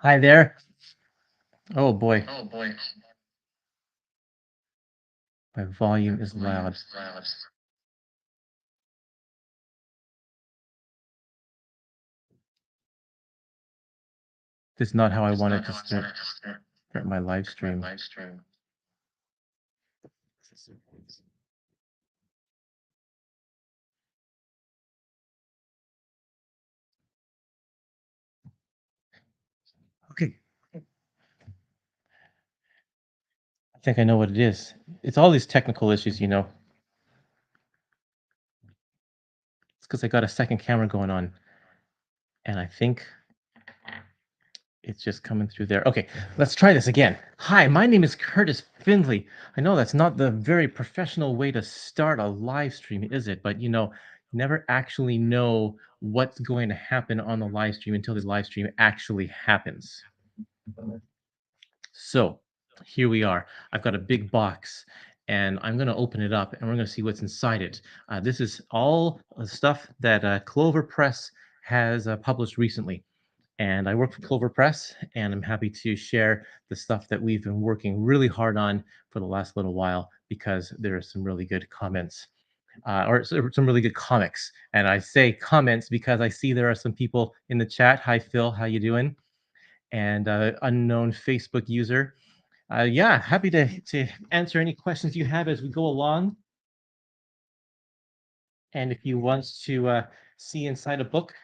Hi there. Oh boy, my volume is loud. This is not how I wanted to start my live stream. Okay, I think I know what it is. It's all these technical issues. It's because I got a second camera going on, and I think it's just coming through there. Okay, let's try this again. Hi, my name is Curtis Findley. I know that's not the very professional way to start a live stream, is it? But never actually know what's going to happen on the live stream until the live stream actually happens. So here we are. I've got a big box and I'm going to open it up and we're going to see what's inside it. This is all stuff that Clover Press has published recently. And I work for Clover Press and I'm happy to share the stuff that we've been working really hard on for the last little while because there are some really good comments. Some really good comics, and I say comments because I see there are some people in the chat. Hi, Phil, how you doing? And unknown Facebook user. Yeah, happy to answer any questions you have as we go along. And if you want to see inside a book,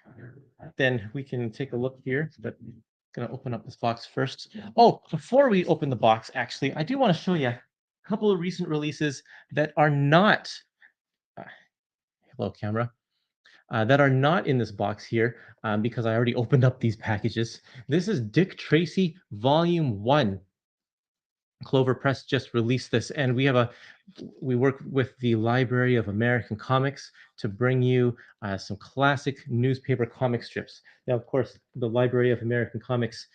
then we can take a look here. But I'm gonna open up this box first. Oh, before we open the box, actually, I do want to show you a couple of recent releases that are not. Uh, Hello, camera. That are not in this box here because I already opened up these packages. This is Dick Tracy Volume 1. Clover Press just released this, and we work with the Library of American Comics to bring you some classic newspaper comic strips. Now, of course, the Library of American Comics,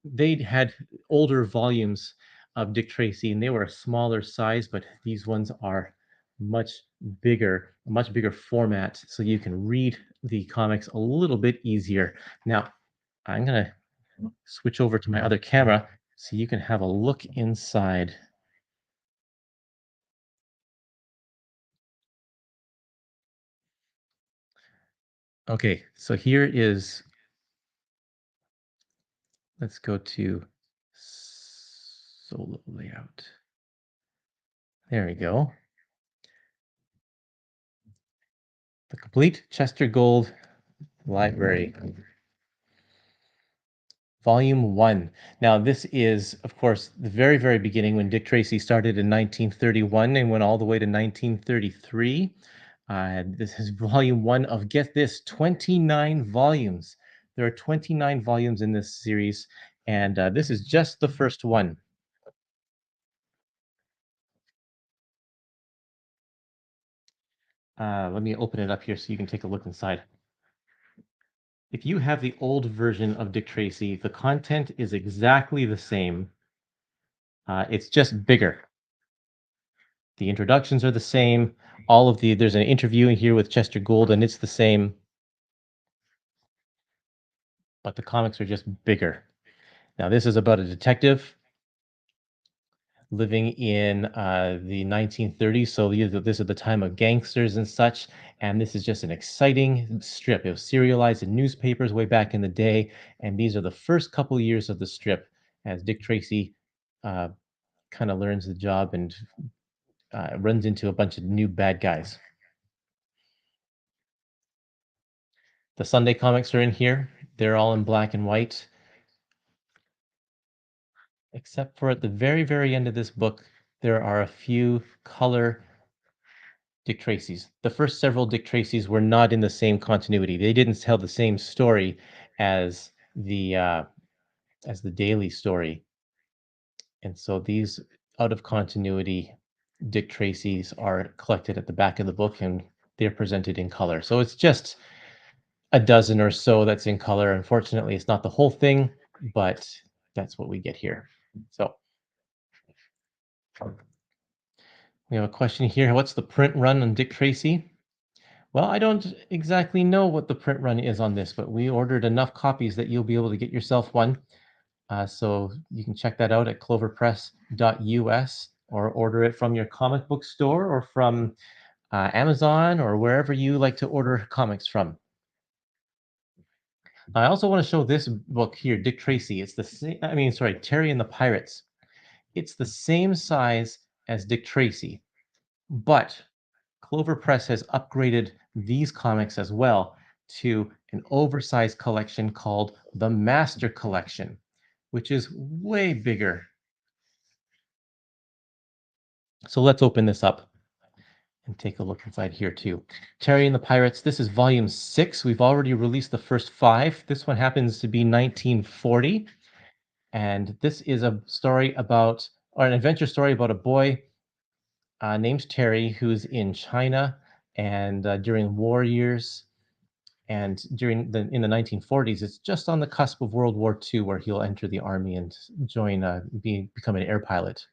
they had older volumes of Dick Tracy, and they were a smaller size, but these ones are much a much bigger format, so you can read the comics a little bit easier. Now, I'm gonna switch over to my other camera so you can have a look inside. Okay, so here is, let's go to solo layout. There we go. The complete Chester Gold Library, Volume 1. Now, this is, of course, the very, very beginning when Dick Tracy started in 1931 and went all the way to 1933. This is Volume 1 of, get this, 29 volumes. There are 29 volumes in this series, and this is just the first one. Let me open it up here so you can take a look inside. If you have the old version of Dick Tracy, the content is exactly the same. It's just bigger. The introductions are the same. There's an interview in here with Chester Gould, and it's the same, but the comics are just bigger. Now, this is about a detective living in the 1930s. So this is the time of gangsters and such. And this is just an exciting strip. It was serialized in newspapers way back in the day. And these are the first couple years of the strip as Dick Tracy uh, kind of learns the job and runs into a bunch of new bad guys. The Sunday comics are in here. They're all in black and white, except for at the very, very end of this book, there are a few color Dick Tracy's. The first several Dick Tracy's were not in the same continuity. They didn't tell the same story as the daily story. And so these out of continuity Dick Tracy's are collected at the back of the book and they're presented in color. So it's just a dozen or so that's in color. Unfortunately, it's not the whole thing, but that's what we get here. So we have a question here. What's the print run on Dick Tracy? Well, I don't exactly know what the print run is on this, but we ordered enough copies that you'll be able to get yourself one. So you can check that out at cloverpress.us or order it from your comic book store or from Amazon or wherever you like to order comics from. I also want to show this book here, Dick Tracy. It's the same, I mean, sorry, Terry and the Pirates. It's the same size as Dick Tracy, but Clover Press has upgraded these comics as well to an oversized collection called the Master Collection, which is way bigger. So let's open this up and take a look inside here too. Terry and the Pirates, this is volume 6. We've already released the first 5. This one happens to be 1940. And this is a story about, or an adventure story about a boy named Terry who's in China and during war years and during the in the 1940s, it's just on the cusp of World War II where he'll enter the army and join become an air pilot.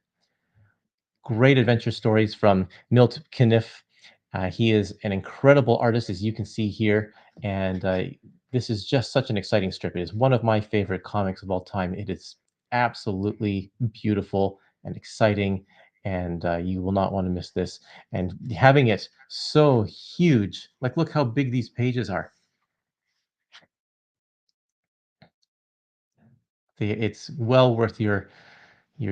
Great adventure stories from Milt Caniff. He is an incredible artist, as you can see here, and this is just such an exciting strip. It is one of my favorite comics of all time. It is absolutely beautiful and exciting, and you will not want to miss this. And having it so huge, like look how big these pages are. It's well worth your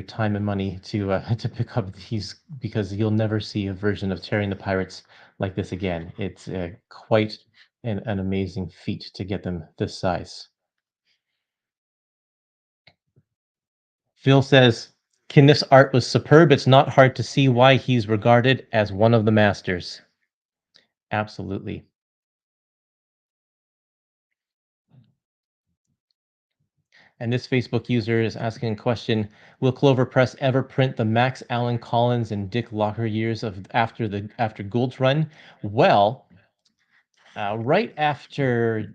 time and money to to pick up these because you'll never see a version of Terry and the Pirates like this again. It's quite an amazing feat to get them this size. Phil says Kniff's art was superb. It's not hard to see why he's regarded as one of the masters. Absolutely. And this Facebook user is asking a question: will Clover Press ever print the Max Allen Collins and Dick Locker years of after Gould's run? Well, right after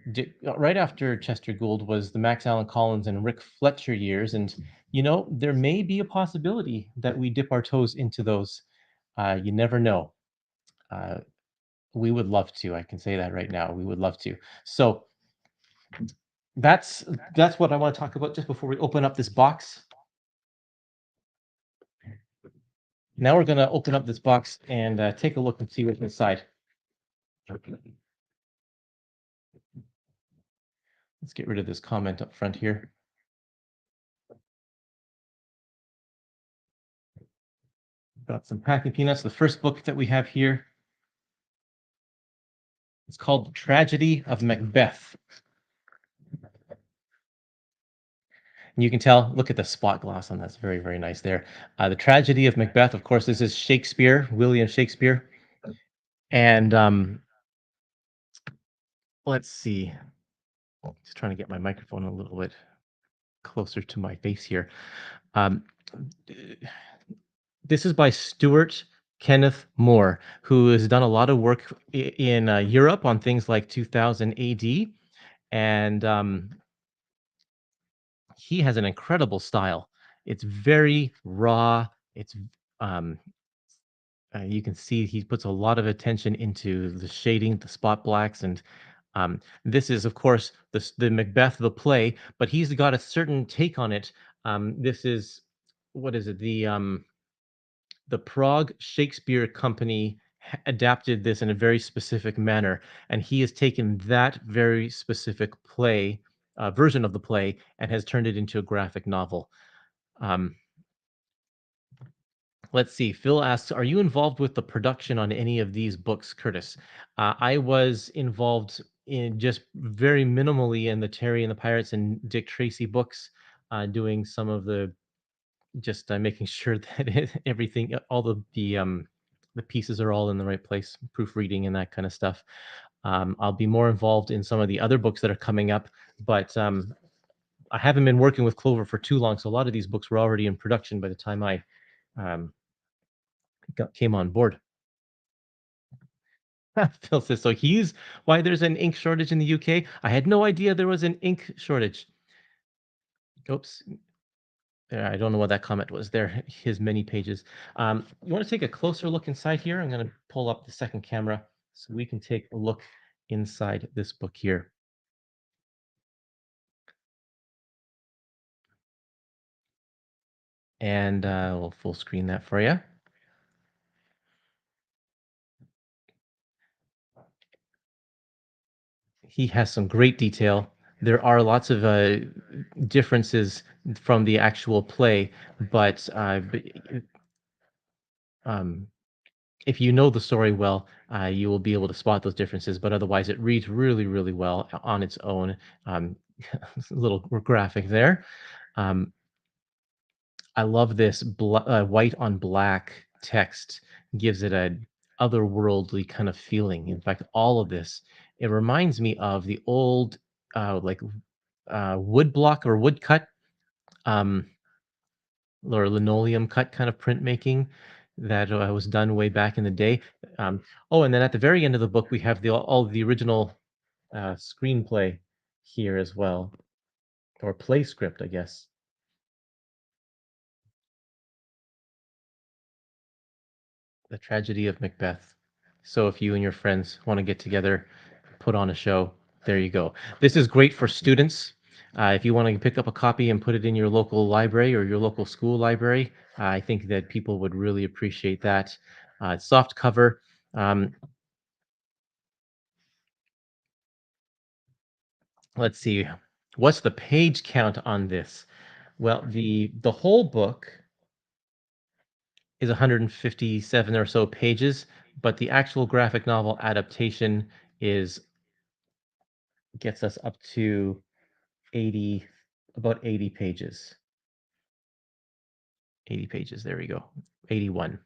Chester Gould was the Max Allen Collins and Rick Fletcher years, and there may be a possibility that we dip our toes into those. You never know. Uh, we would love to. I can say that right now. We would love to. So that's that's what I want to talk about just before we open up this box. Now we're going to open up this box and take a look and see what's inside. Let's get rid of this comment up front here. Got some packing peanuts. The first book that we have here, it's called The Tragedy of Macbeth. And you can tell, look at the spot gloss on that's very, very nice there. The Tragedy of Macbeth, of course, this is Shakespeare, William Shakespeare. And let's see, just trying to get my microphone a little bit closer to my face here. Um, this is by Stuart Kenneth Moore, who has done a lot of work in Europe on things like 2000 AD. And he has an incredible style. It's very raw. It's um, you can see he puts a lot of attention into the shading, the spot blacks, and this is, of course, the Macbeth, the play, but he's got a certain take on it. This is what is it? The Prague Shakespeare Company adapted this in a very specific manner, and he has taken that very specific play version of the play and has turned it into a graphic novel. Um, let's see. Phil asks, "Are you involved with the production on any of these books, Curtis?" I was involved in just very minimally in the Terry and the Pirates and Dick Tracy books, doing some of the just making sure that everything, all the pieces are all in the right place, proofreading and that kind of stuff. I'll be more involved in some of the other books that are coming up, but I haven't been working with Clover for too long, so a lot of these books were already in production by the time I um, came on board. Phil says, so he's why there's an ink shortage in the UK. I had no idea there was an ink shortage. Oops. I don't know what that comment was there. His many pages. You want to take a closer look inside here? I'm going to pull up the second camera So we can take a look inside this book here. And we'll full screen that for you. He has some great detail. There are lots of differences from the actual play, but um, if you know the story well, you will be able to spot those differences. But otherwise, it reads really, really well on its own. Um, a little graphic there. Um, I love this white on black text gives it a otherworldly kind of feeling. In fact, all of this it reminds me of the old like wood block or woodcut um, or linoleum cut kind of printmaking that was done way back in the day. Um, oh, and then at the very end of the book, we have the all the original screenplay here as well, or play script, I guess. The Tragedy of Macbeth. So if you and your friends want to get together, put on a show, there you go. This is great for students. If you want to pick up a copy and put it in your local library or your local school library, I think that people would really appreciate that. It's soft cover. Um, let's see, what's the page count on this? Well, the whole book is 157 or so pages, but the actual graphic novel adaptation is gets us up to 80, about 80 pages. 80 pages, there we go. 81.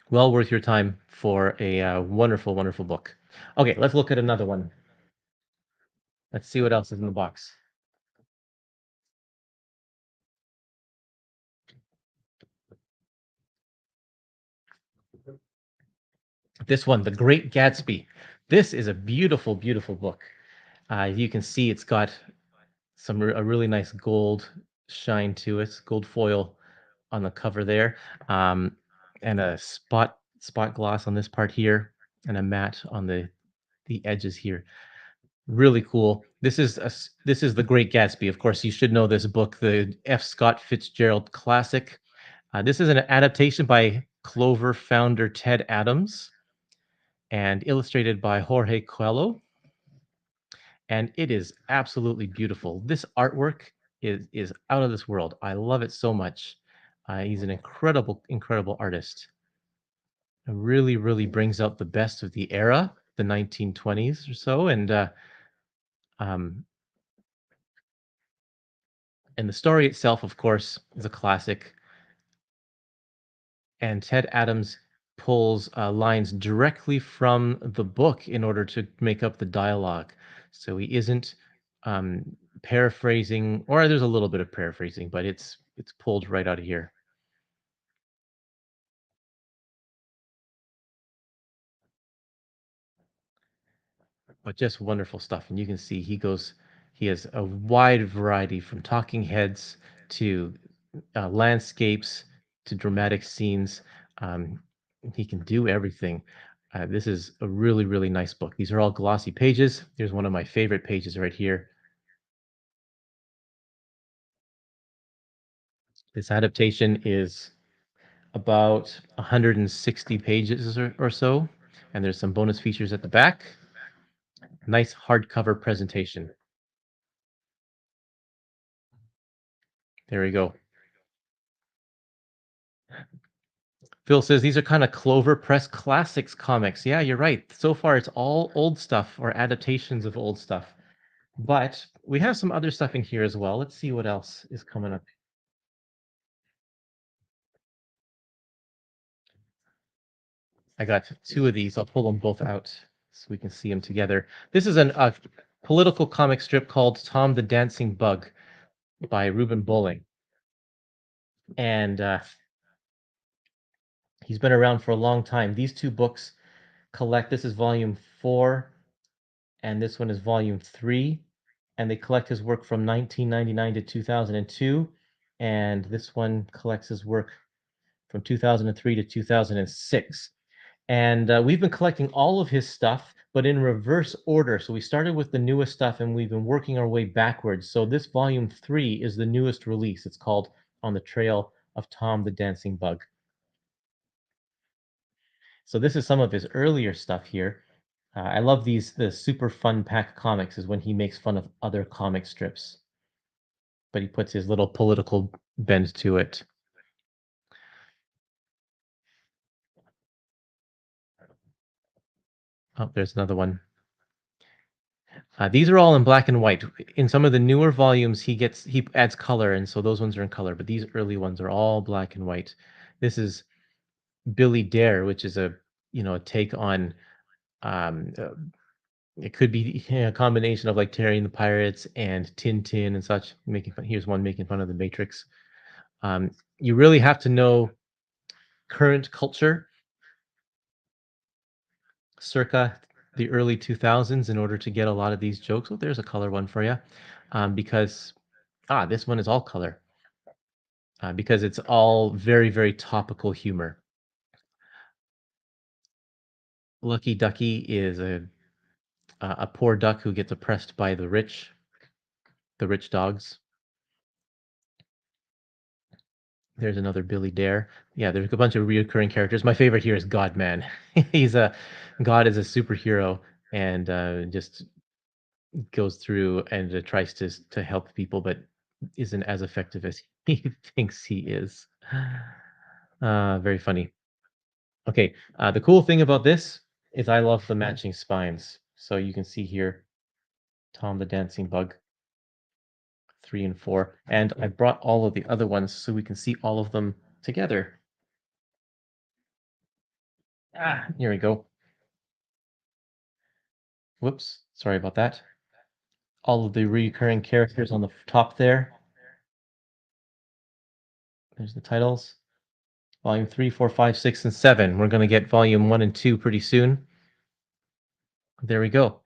Well worth your time for a wonderful, wonderful book. Okay, let's look at another one. Let's see what else is in the box. This one, The Great Gatsby. This is a beautiful, beautiful book. You can see it's got a really nice gold shine to it, gold foil on the cover there, and a spot gloss on this part here, and a matte on the edges here. Really cool. This is The Great Gatsby. Of course, you should know this book, the F. Scott Fitzgerald classic. This is an adaptation by Clover founder Ted Adams and illustrated by Jorge Coelho, and it is absolutely beautiful. This artwork is out of this world. I love it so much. He's an incredible, incredible artist. It really, really brings out the best of the era, the 1920s or so, um, and the story itself, of course, is a classic. And Ted Adams pulls lines directly from the book in order to make up the dialogue. So he isn't paraphrasing, or there's a little bit of paraphrasing, but it's pulled right out of here. But just wonderful stuff. And you can see he has a wide variety from talking heads to landscapes to dramatic scenes. Um, he can do everything. This is a really, really nice book. These are all glossy pages. Here's one of my favorite pages right here. This adaptation is about 160 pages or so, and there's some bonus features at the back. Nice hardcover presentation. There we go. Phil says these are kind of Clover Press Classics comics. Yeah, you're right. So far, it's all old stuff or adaptations of old stuff. But we have some other stuff in here as well. Let's see what else is coming up. I got two of these. I'll pull them both out so we can see them together. This is a political comic strip called Tom the Dancing Bug by Reuben Bowling. And he's been around for a long time. These two books collect, this is volume 4, and this one is volume 3. And they collect his work from 1999 to 2002. And this one collects his work from 2003 to 2006. And we've been collecting all of his stuff, but in reverse order. So we started with the newest stuff and we've been working our way backwards. So this volume 3 is the newest release. It's called On the Trail of Tom the Dancing Bug. So this is some of his earlier stuff here. I love the super fun pack comics is when he makes fun of other comic strips, but he puts his little political bend to it. Oh, there's another one. These are all in black and white. In some of the newer volumes, he adds color, and so those ones are in color. But these early ones are all black and white. This is Billy Dare, which is a take on um, uh, it could be a combination of like Terry and the Pirates and Tintin and such. Making fun. Here's one making fun of the Matrix. You really have to know current culture circa the early 2000s in order to get a lot of these jokes. Oh, there's a color one for you, because this one is all color, because it's all very, very topical humor. Lucky Ducky is a poor duck who gets oppressed by the rich dogs. There's another Billy Dare. Yeah, there's a bunch of reoccurring characters. My favorite here is God Man. He's a God is a superhero and just goes through and tries to help people, but isn't as effective as he thinks he is. Very funny. Okay, the cool thing about this is I love the matching spines. So you can see here, Tom the Dancing Bug, 3 and 4, and I brought all of the other ones so we can see all of them together. Here we go. Whoops, sorry about that. All of the recurring characters on the top there. There's the titles. Volume 3, 4, 5, 6, and 7. We're going to get volume 1 and 2 pretty soon. There we go.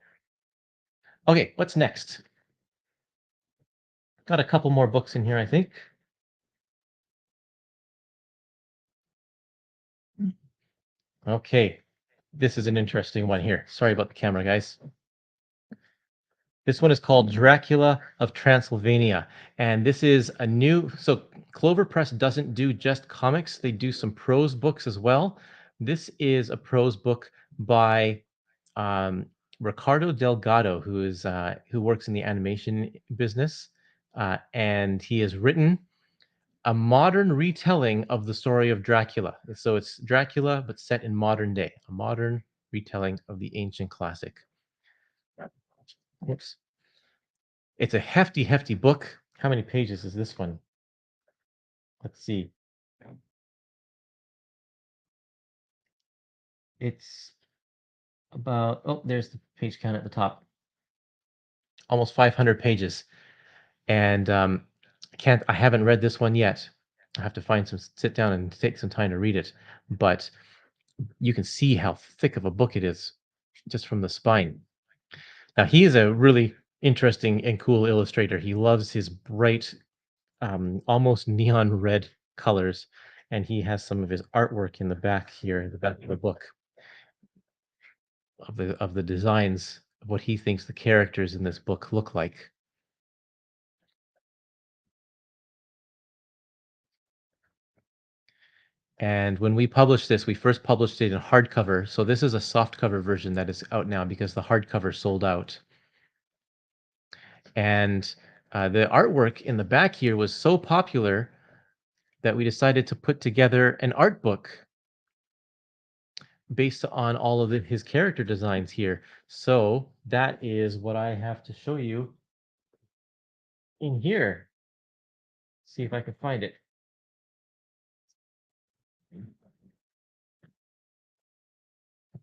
Okay, what's next? Got a couple more books in here, I think. Okay, this is an interesting one here. Sorry about the camera, guys. This one is called Dracula of Transylvania, and this is a new. So Clover Press doesn't do just comics; they do some prose books as well. This is a prose book by um, Ricardo Delgado, who works in the animation business, and he has written a modern retelling of the story of Dracula. So it's Dracula, but set in modern day, a modern retelling of the ancient classic. Whoops. It's a hefty, hefty book. How many pages is this one? Let's see. It's about, oh, there's the page count at the top. Almost 500 pages. And I haven't read this one yet. I have to sit down and take some time to read it. But you can see how thick of a book it is just from the spine. Now, he is a really interesting and cool illustrator. He loves his bright, almost neon red colors, and he has some of his artwork in the back here, the back of the book, of the designs of what he thinks the characters in this book look like. And when we published this, we first published it in hardcover. So this is a softcover version that is out now because the hardcover sold out. And the artwork in the back here was so popular that we decided to put together an art book based on all of his character designs here. So that is what I have to show you in here. See if I can find it.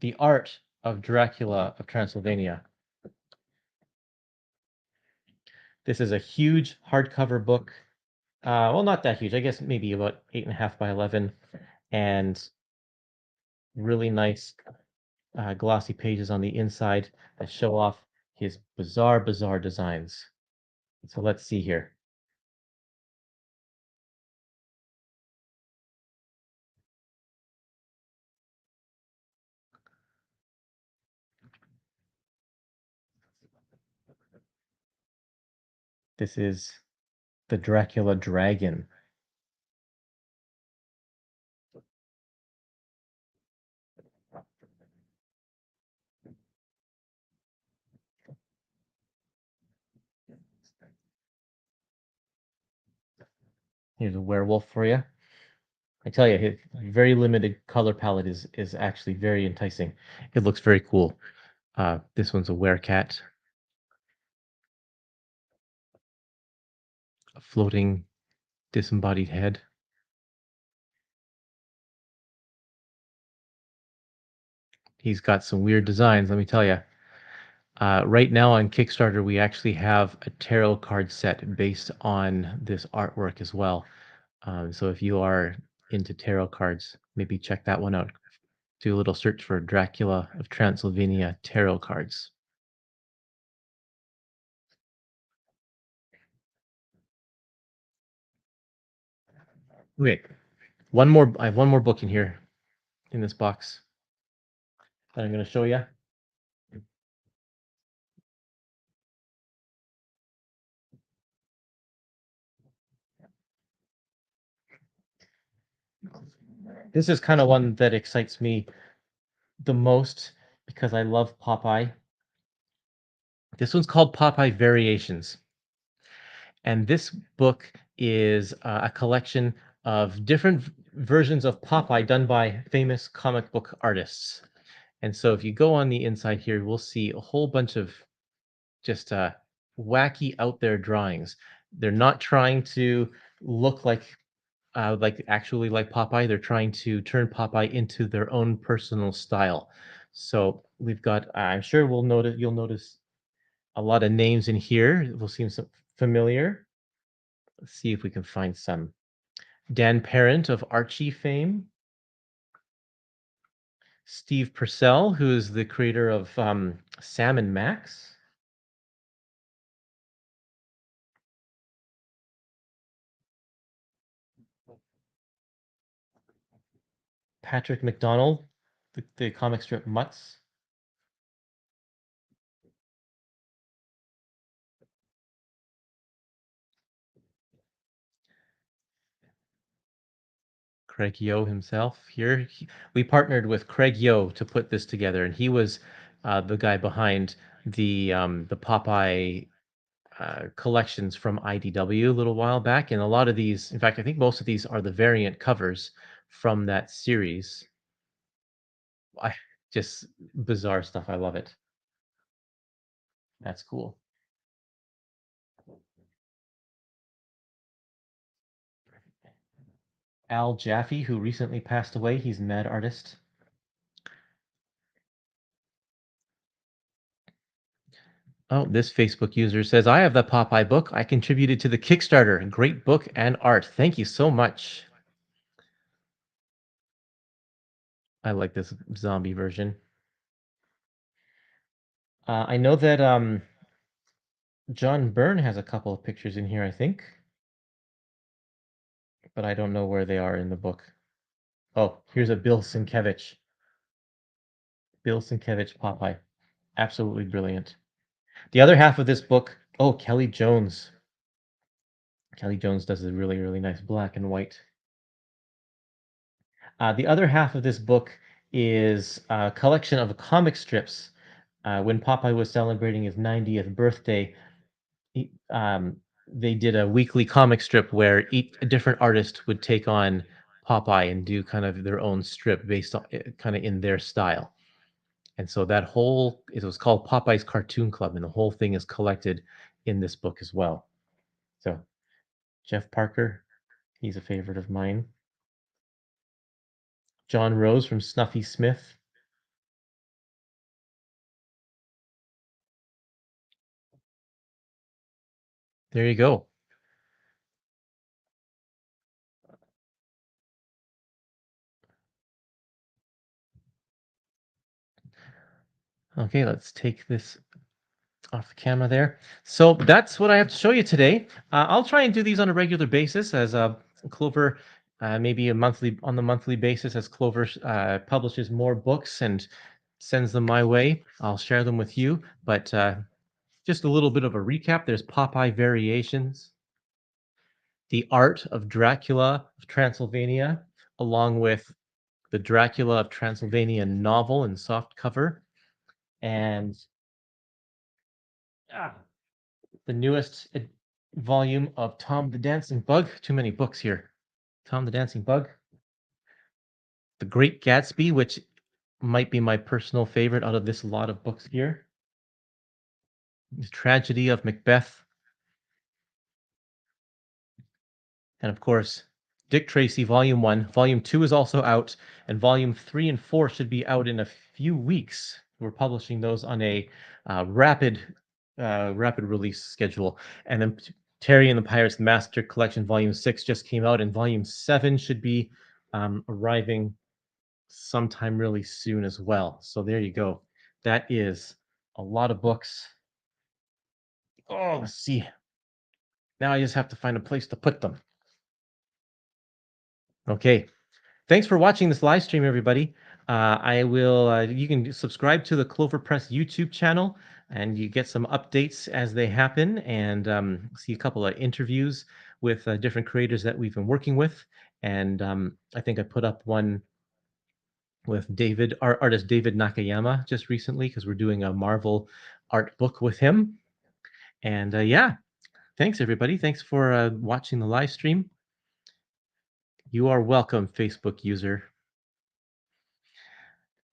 The Art of Dracula of Transylvania. This is a huge hardcover book. Well, not that huge. I guess maybe about 8.5 by 11, and really nice glossy pages on the inside that show off his bizarre, bizarre designs. So let's see here. This is the Dracula dragon. Here's a werewolf for you. I tell you, his very limited color palette is actually very enticing. It looks very cool. This one's a werecat, a floating disembodied head. He's got some weird designs, let me tell you. Right now on Kickstarter, we actually have a tarot card set based on this artwork as well. So if you are into tarot cards, maybe check that one out. Do a little search for Dracula of Transylvania tarot cards. Wait, one more. I have one more book in here in this box that I'm going to show you. This is kind of one that excites me the most because I love Popeye. This one's called Popeye Variations. And this book is a collection of different versions of Popeye done by famous comic book artists. And so if you go on the inside here, we'll see a whole bunch of just wacky out there drawings. They're not trying to look like actually like Popeye. They're trying to turn Popeye into their own personal style. So we've got. I'm sure you'll notice a lot of names in here. Will seem some familiar. Let's see if we can find some. Dan Parent of Archie fame. Steve Purcell, who is the creator of Sam and Max. Patrick McDonald, the comic strip Mutts. Craig Yo himself here. We partnered with Craig Yo to put this together, and he was the guy behind the Popeye collections from IDW a little while back. And a lot of these, in fact, I think most of these are the variant covers from that series. I just bizarre stuff. I love it. That's cool. Al Jaffe, who recently passed away, he's a mad artist. Oh, this Facebook user says, I have the Popeye book. I contributed to the Kickstarter. Great book and art. Thank you so much. I like this zombie version. I know that John Byrne has a couple of pictures in here, I think, but I don't know where they are in the book. Oh, here's a Bill Sienkiewicz. Bill Sienkiewicz Popeye. Absolutely brilliant. The other half of this book, oh, Kelly Jones. Kelly Jones does a really, really nice black and white. The other half of this book is a collection of comic strips. When Popeye was celebrating his 90th birthday, he, they did a weekly comic strip where a different artist would take on Popeye and do kind of their own strip based on kind of in their style. And so that whole it was called Popeye's Cartoon Club, and the whole thing is collected in this book as well. So Jeff Parker, he's a favorite of mine. John Rose from Snuffy Smith. There you go. Okay, let's take this off the camera there. So that's what I have to show you today. I'll try and do these on a regular basis as Clover, maybe on the monthly basis as Clover publishes more books and sends them my way. I'll share them with you. But just a little bit of a recap. There's Popeye Variations, The Art of Dracula of Transylvania, along with the Dracula of Transylvania novel in soft cover, and ah, the newest volume of Tom the Dancing Bug. Too many books here. Tom the Dancing Bug, The Great Gatsby, which might be my personal favorite out of this lot of books here. The Tragedy of Macbeth, and of course, Dick Tracy Volume 1. Volume 2 is also out, and Volume 3 and 4 should be out in a few weeks. We're publishing those on a rapid release schedule. And then Terry and the Pirates Master Collection Volume 6 just came out, and Volume 7 should be arriving sometime really soon as well. So there you go. That is a lot of books. Oh, let's see. Now I just have to find a place to put them. Okay. Thanks for watching this live stream, everybody. I will. You can subscribe to the Clover Press YouTube channel, and you get some updates as they happen, and see a couple of interviews with different creators that we've been working with. And I think I put up one with artist David Nakayama just recently because we're doing a Marvel art book with him. And yeah, thanks everybody. Thanks for watching the live stream. You are welcome, Facebook user.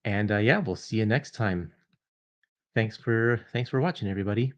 And yeah, we'll see you next time. Thanks for watching, everybody.